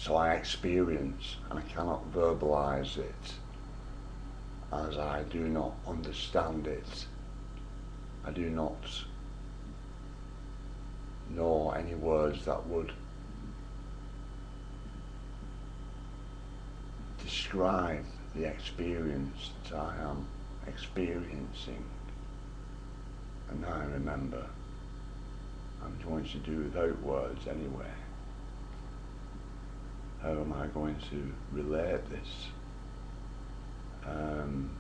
So I experience, and I cannot verbalize it, as I do not understand it. I do not know any words that would describe the experience that I am experiencing. And now remember, I'm going to do without words anyway. How am I going to relate this? In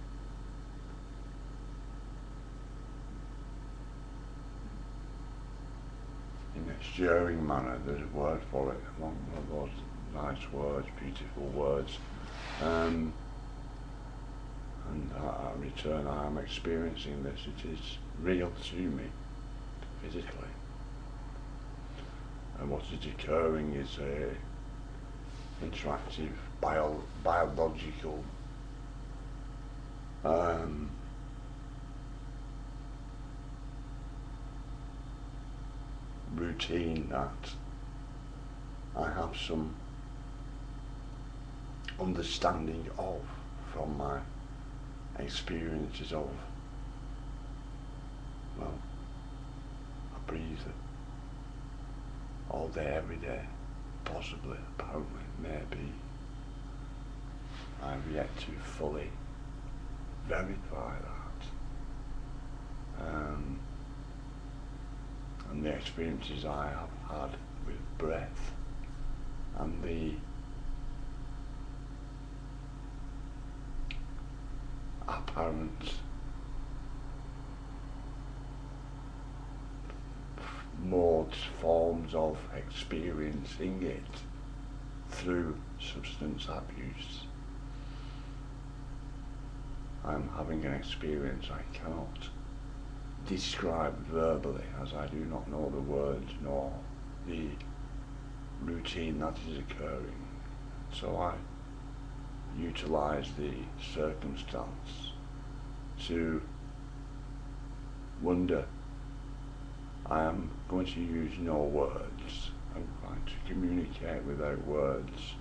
a stirring manner, there's a word for it, one of those nice words, beautiful words. And in return, I am experiencing this. It is real to me, physically. And what is occurring is a interactive, biological routine that I have some understanding of from my experiences of, well, a breather all day, every day, possibly, apparently, maybe. I've yet to fully verify that. And the experiences I have had with breath and the apparent modes, forms of experiencing it through substance abuse. I'm having an experience I cannot describe verbally, as I do not know the words nor the routine that is occurring. So I utilize the circumstance to wonder. I am going to use no words. I'm going to communicate without words.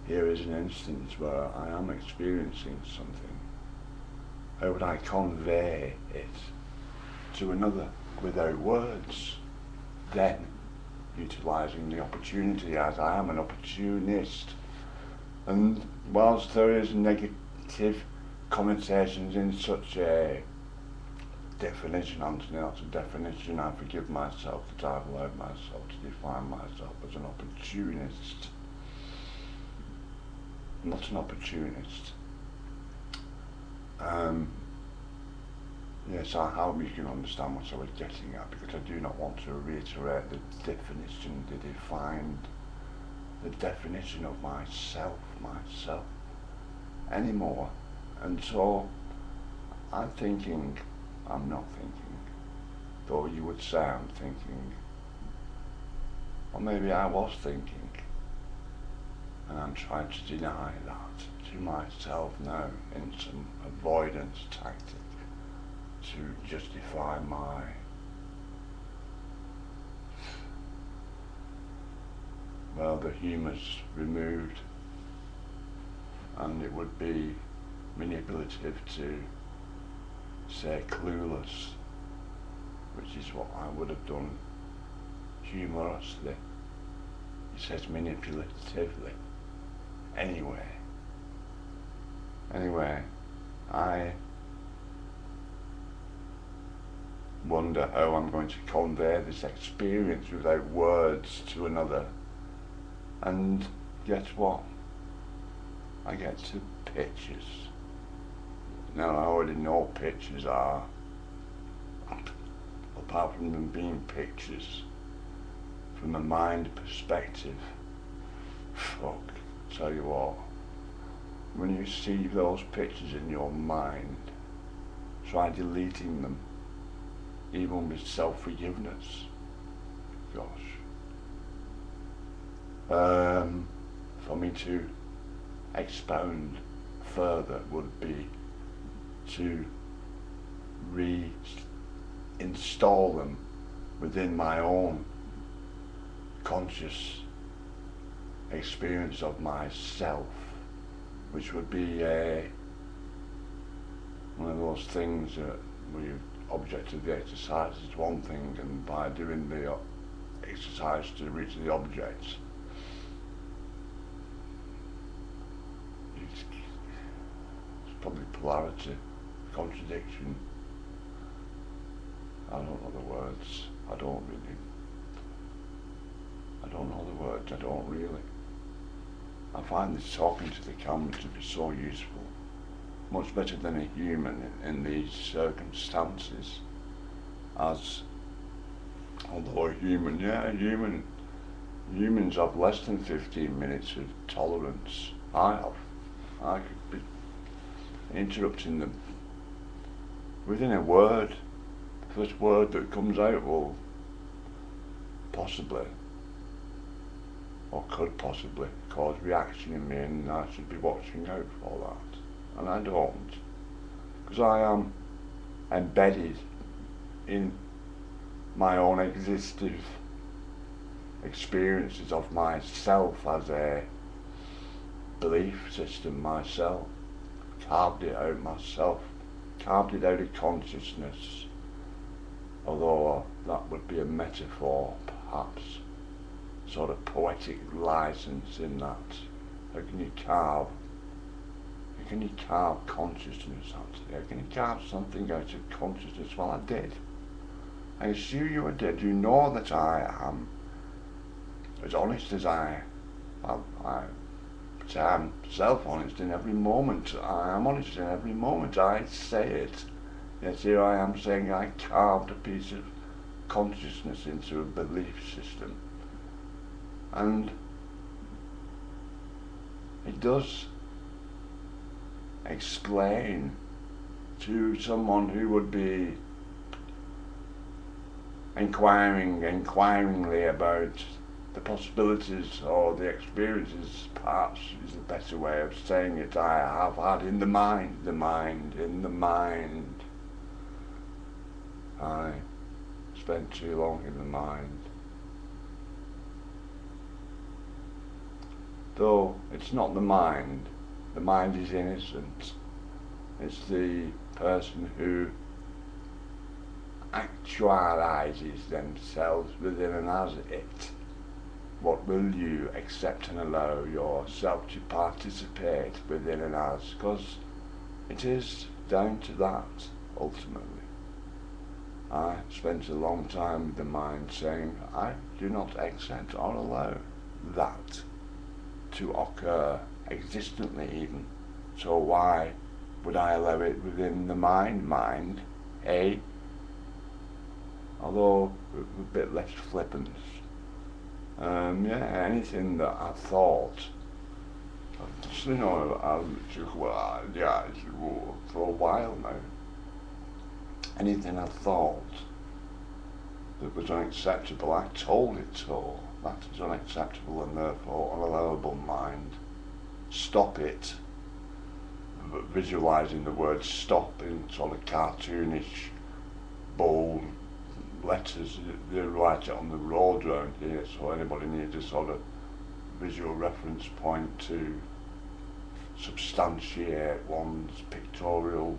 Here is an instance where I am experiencing something. How would I convey it to another without words? Then, utilising the opportunity, as I am an opportunist. And whilst there is negative connotations in such a definition, Anthony, that's a definition, I forgive myself that I've allowed myself to define myself as an opportunist. I'm not an opportunist. Yes, I hope you can understand what I was getting at, because I do not want to reiterate the definition, the definition of myself anymore. And so I'm not thinking, though you would say I'm thinking, or maybe I was thinking, and I'm trying to deny that to myself now in some avoidance tactic to justify my the humour's removed, and it would be manipulative to say clueless, which is what I would have done humorously. It says manipulatively. Anyway, I wonder how I'm going to convey this experience without words to another. And guess what? I get to pictures. Now I already know pictures are, apart from them being pictures, from a mind perspective, fuck, tell you what, when you see those pictures in your mind, try deleting them, even with self-forgiveness. Gosh. For me to expound further would be to reinstall them within my own conscious experience of myself, which would be one of those things that where you objectively exercise is one thing, and by doing the exercise to reach the object, it's probably polarity, contradiction. I don't know the words. I don't know the words. I don't really. I find this talking to the camera to be so useful, much better than a human in these circumstances. As although humans have less than 15 minutes of tolerance. I could be interrupting them within a word. The first word that comes out will possibly, or could possibly, cause reaction in me, and I should be watching out for that. And I don't, because I am embedded in my own existing experiences of myself as a belief system myself, carved it out myself, carved it out of consciousness, although that would be a metaphor, perhaps, sort of poetic license in that. How can you carve consciousness out? How can you carve something out of consciousness? Well, I did. I assure you I did. You know that I am as honest as I'm self-honest in every moment. I am honest in every moment. I say it. Yes, here I am saying I carved a piece of consciousness into a belief system. And it does explain to someone who would be inquiringly about the possibilities or the experiences, perhaps is the better way of saying it, I have had in the mind. I spent too long in the mind. Though it's not the mind is innocent. It's the person who actualizes themselves within and as it. What will you accept and allow yourself to participate within and as? Because it is down to that, ultimately. I spent a long time with the mind saying, I do not accept or allow that to occur, existently even. So why would I allow it within the mind, eh? Although a bit less flippant. Anything that I thought, for a while now, anything I thought that was unacceptable, I told it so. That is unacceptable and therefore unallowable, mind. Stop it. Visualising the word stop in sort of cartoonish, bold letters. They write it on the road round here, so anybody needs a sort of visual reference point to substantiate one's pictorial.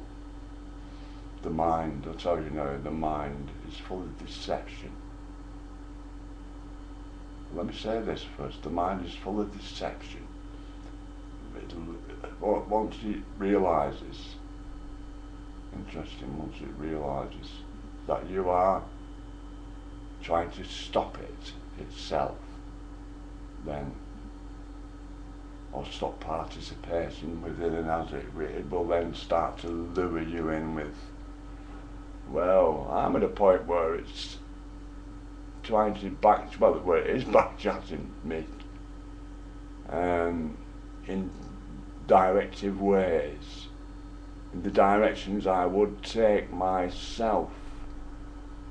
The mind, I'll tell you now, the mind is full of deception. Let me say this first, the mind is full of deception. Once it realises, once it realises that you are trying to stop it itself, then, or stop participating within and as it will then start to lure you in with, well, I'm at a point where it's trying to where it is backchatting me in directive ways, in the directions I would take myself.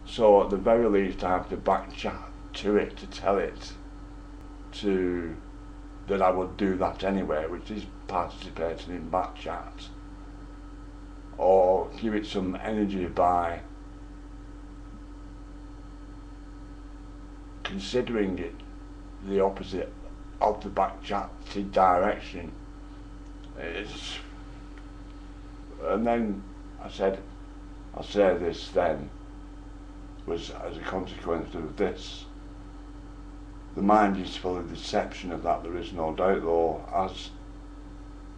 So at the very least I have to backchat to it to tell it that I would do that anyway, which is participating in backchat, or give it some energy by considering it the opposite of the backchatted direction. And then I said, I'll say this then, was as a consequence of this. The mind is full of deception, of that there is no doubt, though, as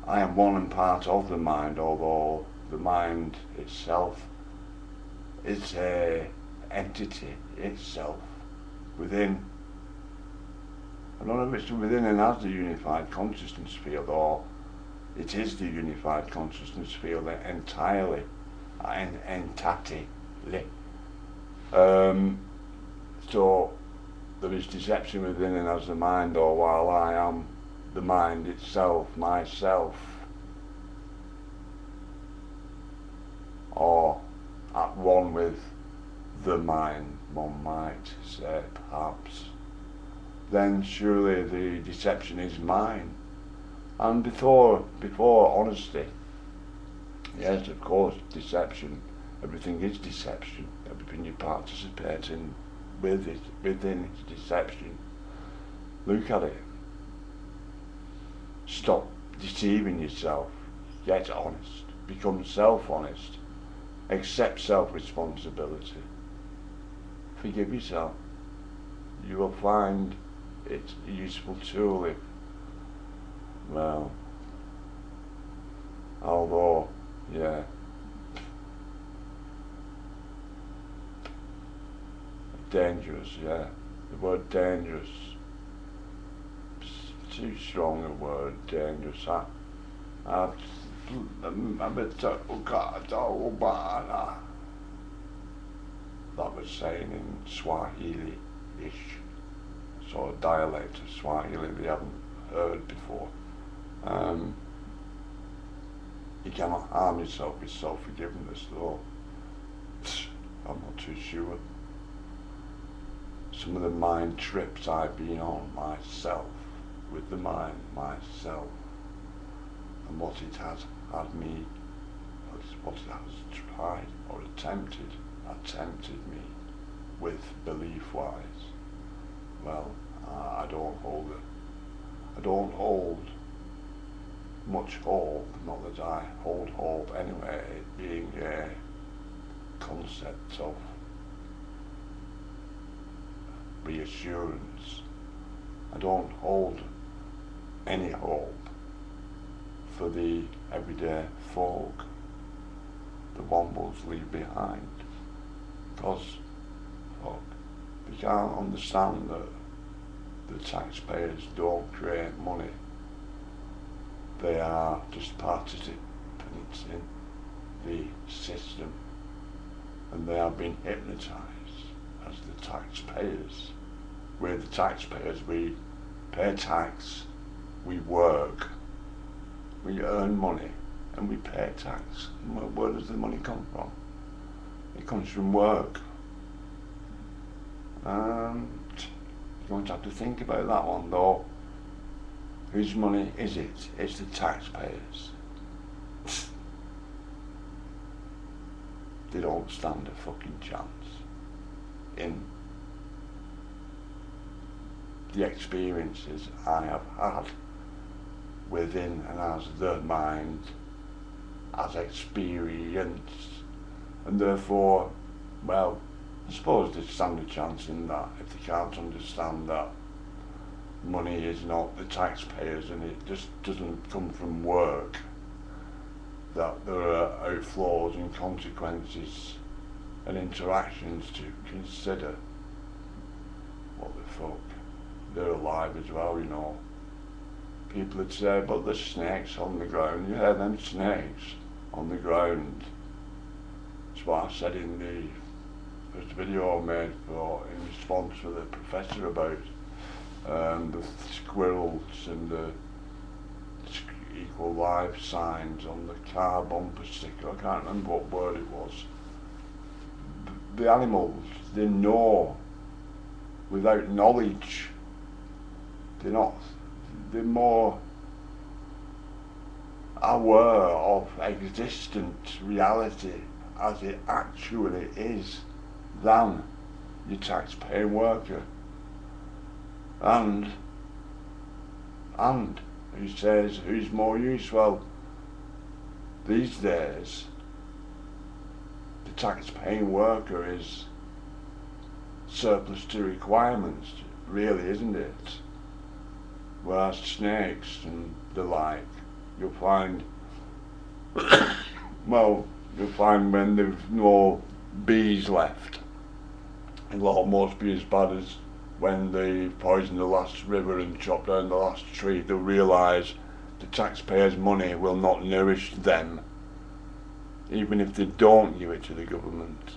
I am one and part of the mind, although the mind itself is a entity itself within. I don't know if it's within and has the unified consciousness field, or it is the unified consciousness field entirely, entirely. So there is deception within and as the mind, or while I am the mind itself, myself, or at one with the mind, one might say, perhaps, then surely the deception is mine. And before honesty, yes, of course, deception, everything is deception, everything you participate in with it, within is deception. Look at it. Stop deceiving yourself, get honest, become self-honest, accept self-responsibility, forgive yourself. You will find it a useful tool if, well, although, yeah, dangerous, yeah, the word dangerous, too strong a word, dangerous. I'm a bit, that was saying in Swahili-ish, sort of dialect of Swahili they haven't heard before. You cannot harm yourself with self-forgiveness, though. I'm not too sure. Some of the mind trips I've been on myself, with the mind, myself, and what it has had me, what it has tried or attempted me with belief-wise. Well, I don't hold much hope, not that I hold hope anyway, it being a concept of reassurance. I don't hold any hope for the everyday folk, the wombles leave behind, because folk, they can't understand that the taxpayers don't create money. They are just participants in the system, and they are being hypnotised as the taxpayers. We're the taxpayers, we pay tax, we work, we earn money, and we pay tax. And where does the money come from? It comes from work. And you're going to have to think about that one, though. Whose money is it? It's the taxpayers. They don't stand a fucking chance in the experiences I have had within and as the mind, as experience, and therefore, well, I suppose they stand a chance in that if they can't understand that money is not the taxpayers and it just doesn't come from work, that there are outflows and consequences and interactions to consider. What the fuck? They're alive as well, you know. People would say, but there's snakes on the ground. Yeah, them snakes on the ground. That's what I said in the first video I made in response to the professor about the squirrels and the equal life signs on the car bumper sticker. I can't remember what word it was. The animals, they know without knowledge. They're more aware of existent reality as it actually is than your taxpaying worker. And And who says who's more use? Well, these days, the tax-paying worker is surplus to requirements, really, isn't it? Whereas snakes and the like, you'll find, well, you'll find when there's no bees left, it'll almost be as bad as when they poison the last river and chop down the last tree. They'll realise the taxpayers' money will not nourish them, even if they don't give it to the government.